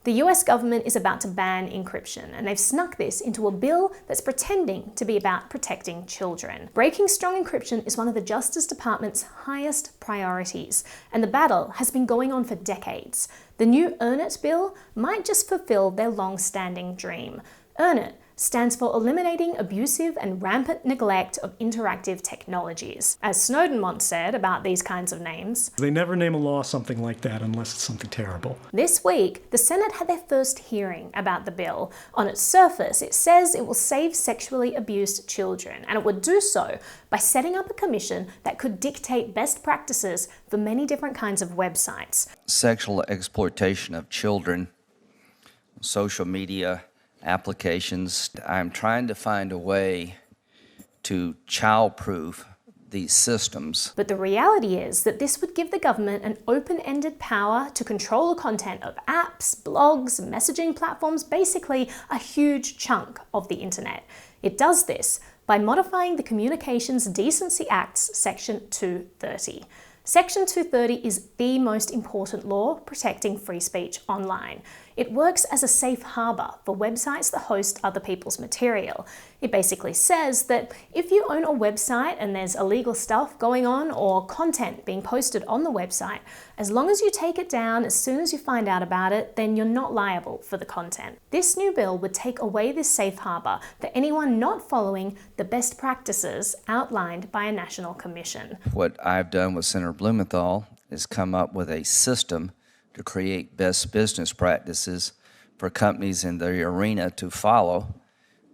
The US government is about to ban encryption, and they've snuck this into a bill that's pretending to be about protecting children. Breaking strong encryption is one of the Justice Department's highest priorities, and the battle has been going on for decades. The new Earn It bill might just fulfill their long-standing dream. Earn It stands for Eliminating Abusive and Rampant Neglect of Interactive Technologies. As Snowden once said about these kinds of names, they never name a law something like that unless it's something terrible. This week, the Senate had their first hearing about the bill. On its surface, it says it will save sexually abused children, and it would do so by setting up a commission that could dictate best practices for many different kinds of websites. Sexual exploitation of children, social media applications. I'm trying to find a way to child-proof these systems. But the reality is that this would give the government an open-ended power to control the content of apps, blogs, messaging platforms, basically a huge chunk of the internet. It does this by modifying the Communications Decency Act's Section 230. Section 230 is the most important law protecting free speech online. It works as a safe harbor for websites that host other people's material. It basically says that if you own a website and there's illegal stuff going on or content being posted on the website, as long as you take it down as soon as you find out about it, then you're not liable for the content. This new bill would take away this safe harbor for anyone not following the best practices outlined by a national commission. What I've done with Senator Blumenthal is come up with a system to create best business practices for companies in the arena to follow.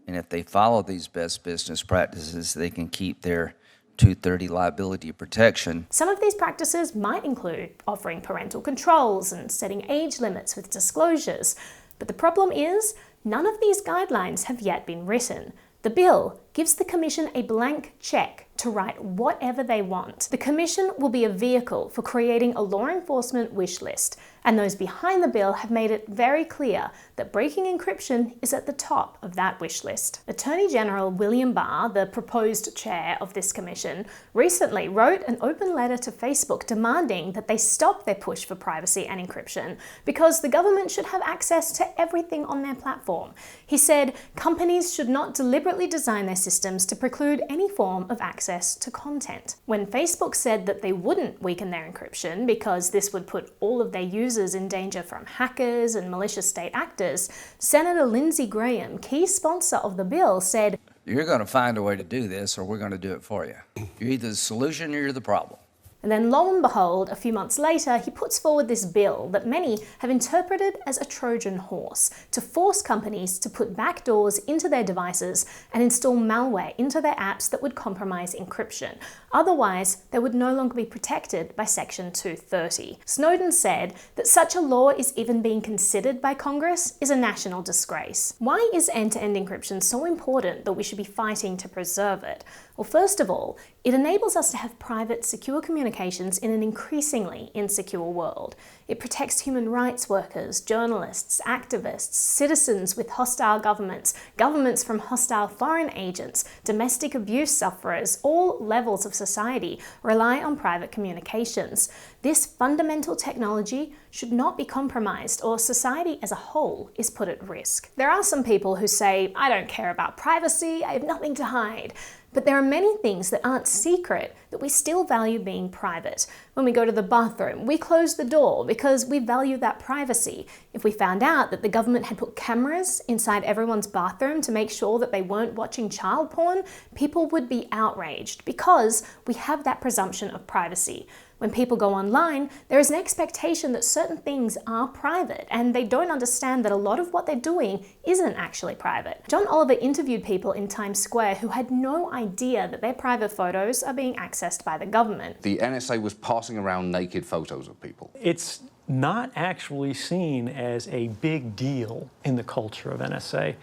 And if they follow these best business practices, they can keep their 230 liability protection. Some of these practices might include offering parental controls and setting age limits with disclosures. But the problem is, none of these guidelines have yet been written. The bill gives the Commission a blank check to write whatever they want. The Commission will be a vehicle for creating a law enforcement wish list, and those behind the bill have made it very clear that breaking encryption is at the top of that wish list. Attorney General William Barr, the proposed chair of this commission, recently wrote an open letter to Facebook demanding that they stop their push for privacy and encryption because the government should have access to everything on their platform. He said companies should not deliberately design their systems to preclude any form of access to content. When Facebook said that they wouldn't weaken their encryption because this would put all of their users in danger from hackers and malicious state actors, Senator Lindsey Graham, key sponsor of the bill, said, "You're going to find a way to do this or we're going to do it for you. You're either the solution or you're the problem." And then lo and behold, a few months later, he puts forward this bill that many have interpreted as a Trojan horse to force companies to put backdoors into their devices and install malware into their apps that would compromise encryption. Otherwise, they would no longer be protected by Section 230. Snowden said that such a law is even being considered by Congress is a national disgrace. Why is end-to-end encryption so important that we should be fighting to preserve it? Well, first of all, it enables us to have private, secure communications in an increasingly insecure world. It protects human rights workers, journalists, activists, citizens with hostile governments, governments from hostile foreign agents, domestic abuse sufferers. All levels of society rely on private communications. This fundamental technology should not be compromised, or society as a whole is put at risk. There are some people who say, "I don't care about privacy, I have nothing to hide." But there are many things that aren't secret that we still value being private. When we go to the bathroom, we close the door because we value that privacy. If we found out that the government had put cameras inside everyone's bathroom to make sure that they weren't watching child porn, people would be outraged because we have that presumption of privacy. When people go online, there is an expectation that certain things are private, and they don't understand that a lot of what they're doing isn't actually private. John Oliver interviewed people in Times Square who had no idea that their private photos are being accessed by the government. The NSA was passing around naked photos of people. It's not actually seen as a big deal in the culture of NSA.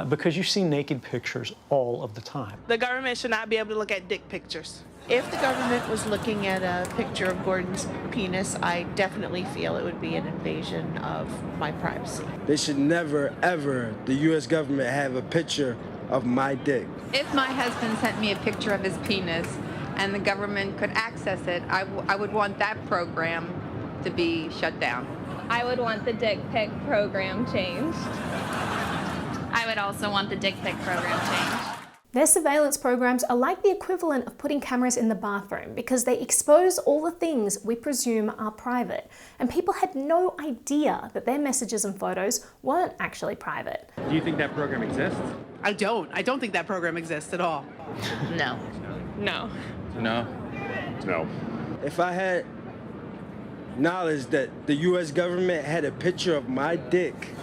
Because you see naked pictures all of the time. The government should not be able to look at dick pictures. If the government was looking at a picture of Gordon's penis, I definitely feel it would be an invasion of my privacy. They should never, ever, the U.S. government have a picture of my dick. If my husband sent me a picture of his penis and the government could access it, I would want that program to be shut down. I would want the dick pic program changed. I would also want the dick pic program changed. Their surveillance programs are like the equivalent of putting cameras in the bathroom because they expose all the things we presume are private. And people had no idea that their messages and photos weren't actually private. Do you think that program exists? I don't think that program exists at all. No. No. No. No. If I had knowledge that the U.S. government had a picture of my dick,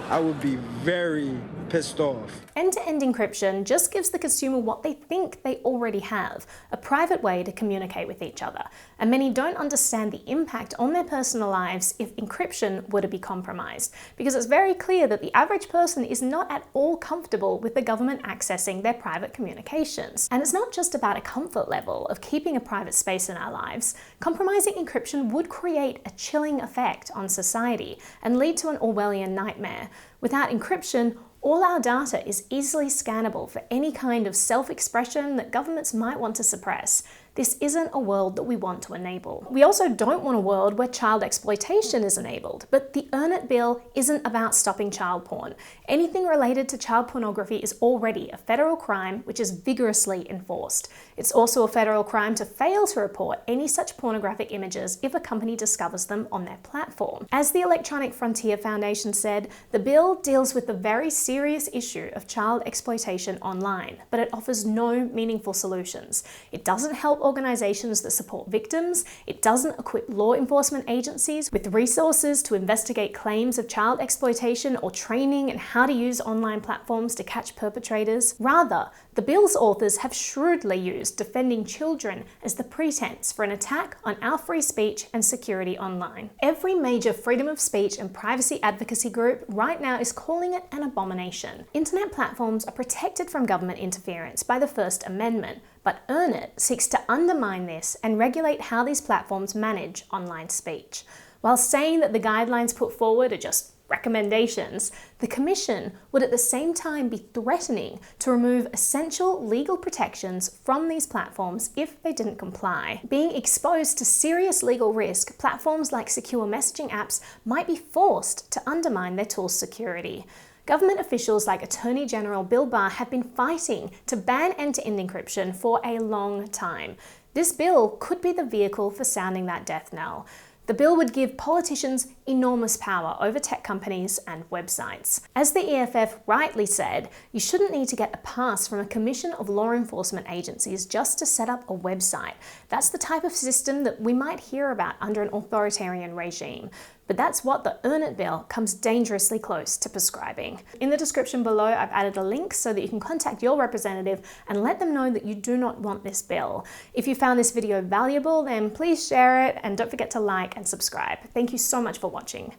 I would be very pissed off. End-to-end encryption just gives the consumer what they think they already have, a private way to communicate with each other. And many don't understand the impact on their personal lives if encryption were to be compromised, because it's very clear that the average person is not at all comfortable with the government accessing their private communications. And it's not just about a comfort level of keeping a private space in our lives. Compromising encryption would create a chilling effect on society and lead to an Orwellian nightmare. Without encryption, all our data is easily scannable for any kind of self-expression that governments might want to suppress. This isn't a world that we want to enable. We also don't want a world where child exploitation is enabled, but the Earn It bill isn't about stopping child porn. Anything related to child pornography is already a federal crime which is vigorously enforced. It's also a federal crime to fail to report any such pornographic images if a company discovers them on their platform. As the Electronic Frontier Foundation said, the bill deals with the very serious issue of child exploitation online, but it offers no meaningful solutions. It doesn't help organizations that support victims. It doesn't equip law enforcement agencies with resources to investigate claims of child exploitation or training in how to use online platforms to catch perpetrators. Rather, the bill's authors have shrewdly used defending children as the pretense for an attack on our free speech and security online. Every major freedom of speech and privacy advocacy group right now is calling it an abomination. Internet platforms are protected from government interference by the First Amendment, but Earn It seeks to undermine this and regulate how these platforms manage online speech. While saying that the guidelines put forward are just recommendations, the Commission would at the same time be threatening to remove essential legal protections from these platforms if they didn't comply. Being exposed to serious legal risk, platforms like secure messaging apps might be forced to undermine their tools' security. Government officials like Attorney General Bill Barr have been fighting to ban end-to-end encryption for a long time. This bill could be the vehicle for sounding that death knell. The bill would give politicians enormous power over tech companies and websites. As the EFF rightly said, you shouldn't need to get a pass from a commission of law enforcement agencies just to set up a website. That's the type of system that we might hear about under an authoritarian regime. But that's what the Earn It bill comes dangerously close to prescribing. In the description below, I've added a link so that you can contact your representative and let them know that you do not want this bill. If you found this video valuable, then please share it and don't forget to like and subscribe. Thank you so much for watching.